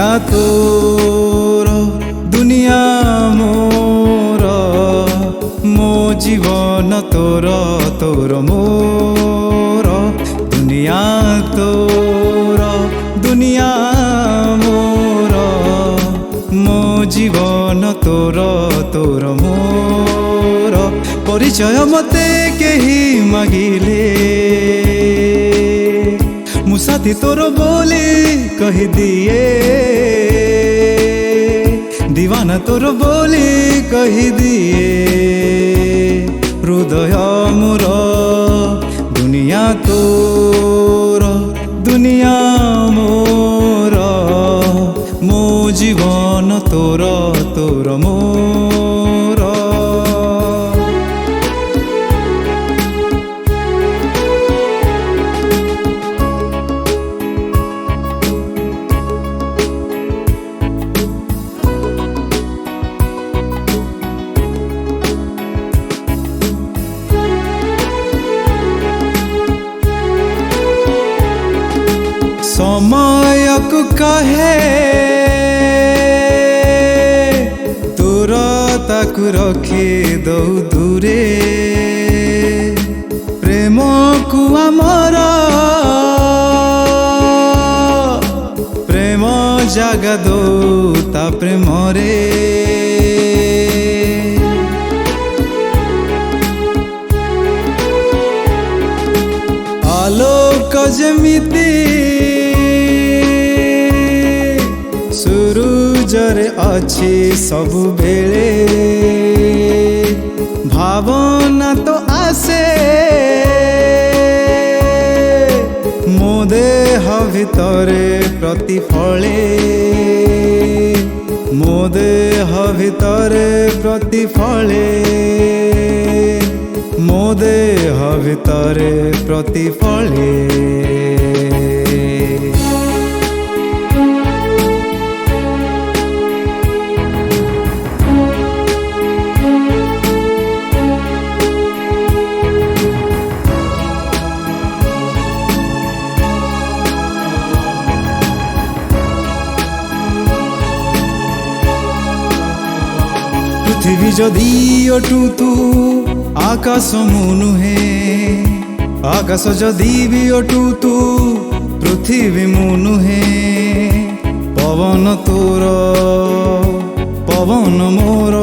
दुनिया तोर दुनिया मोर मो जीवन तोर तोर मोर दुनिया तोर दुनिया मोर मो जीवन तोर तोर मोर परिचय मते केही मागिले मु साथी तोर बोली कही दिए दीवाना तोर बोली कही दिए हृदय मोर दुनिया तोर दुनिया मोर मो जीवन तोर तोर मोर समय को कहे तुरता को रखी दो दूरे प्रेम को आमर प्रेम जगा दो ता प्रेम रे आलोक जमिति सूरजरे अच्छी सबु बेले भावना तो आसे मो देह भितरे प्रतिफले मो देह भितरे प्रतिफले मो देह भितरे प्रतिफले पृथ्वी जदि अटू तू आकाश मु नुहे आकाश जदि भी अटू तू पृथ्वी मु नुहे पवन तोर पवन मोर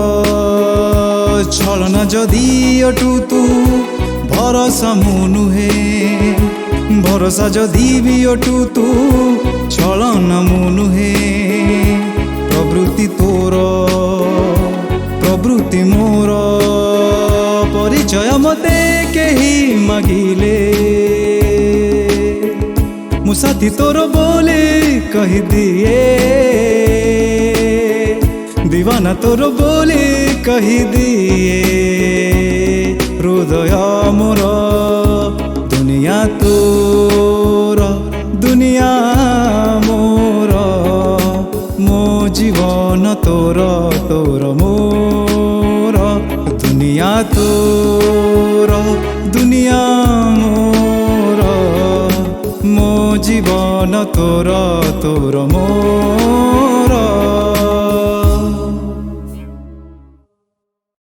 छलना जदि अटू तू भरोसा मु नुहे भरोसा जदि भी अटू तू छलना मु नुहे प्रवृत्ति तोर प्रवृत्ति मोर परिचय मते केही मागिले मु साथी तोर बोली कही दिए दीवाना तोर बोली कही दिए हृदय मोर दुनिया तोर दुनिया मोर मो जीवन तोर तोर मोर दुनिया तोर दुनिया मोर मो जीवन तोर तोर मोर।